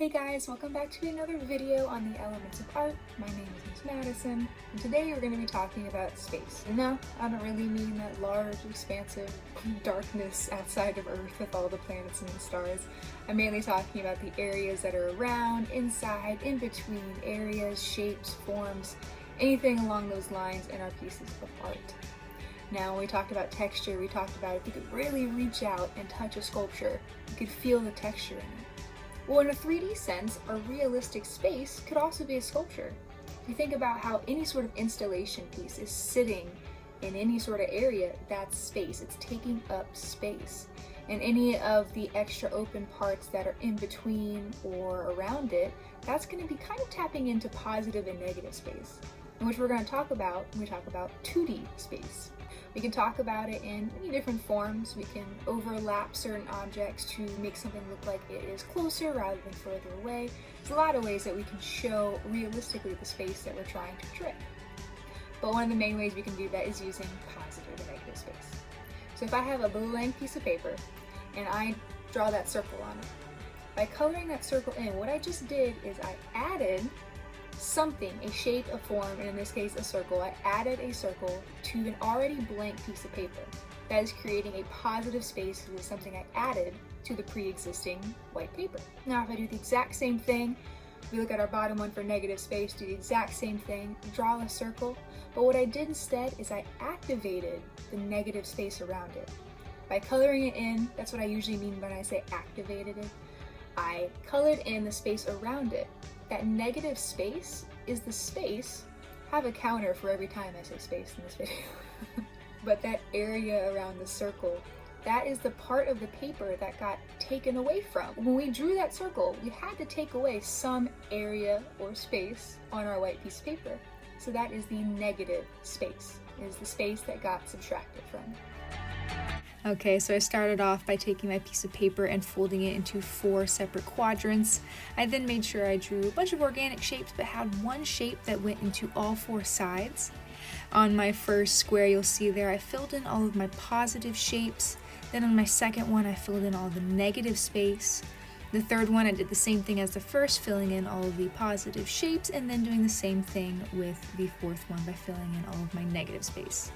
Hey guys, welcome back to another video on the elements of art. My name is Miss Madison, and today we're going to be talking about space. And no, I don't really mean that large, expansive darkness outside of Earth with all the planets and the stars. I'm mainly talking about the areas that are around, inside, in between, areas, shapes, forms, anything along those lines in our pieces of art. Now, when we talked about texture, we talked about if you could really reach out and touch a sculpture, you could feel the texture in it. Well, in a 3D sense, a realistic space could also be a sculpture. If you think about how any sort of installation piece is sitting in any sort of area, that's space. It's taking up space. And any of the extra open parts that are in between or around it, that's going to be kind of tapping into positive and negative space, which we're going to talk about when we talk about 2D space. We can talk about it in many different forms. We can overlap certain objects to make something look like it is closer rather than further away. There's a lot of ways that we can show realistically the space that we're trying to portray. But one of the main ways we can do that is using positive and negative space. So if I have a blank piece of paper and I draw that circle on it, by coloring that circle in, what I just did is I added something, a shape, a form, and in this case a circle. I added a circle to an already blank piece of paper. That is creating a positive space with something I added to the pre-existing white paper. Now if I do the exact same thing, we look at our bottom one for negative space, do the exact same thing, draw a circle, but what I did instead is I activated the negative space around it. By coloring it in, that's what I usually mean when I say activated it. I colored in the space around it. That negative space is the space. I have a counter for every time I say space in this video. But that area around the circle, that is the part of the paper that got taken away from. When we drew that circle, we had to take away some area or space on our white piece of paper. So that is the negative space. It is the space that got subtracted from. Okay, so I started off by taking my piece of paper and folding it into 4 separate quadrants. I then made sure I drew a bunch of organic shapes but had one shape that went into all 4 sides. On my first square, you'll see there I filled in all of my positive shapes. Then on my second one, I filled in all the negative space. The third one, I did the same thing as the first, filling in all of the positive shapes, and then doing the same thing with the fourth one by filling in all of my negative space.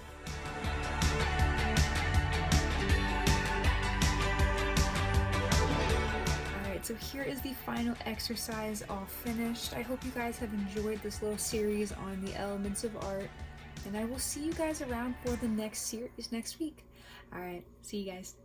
So here is the final exercise all finished. I hope you guys have enjoyed this little series on the elements of art, and I will see you guys around for the next series next week. All right, see you guys.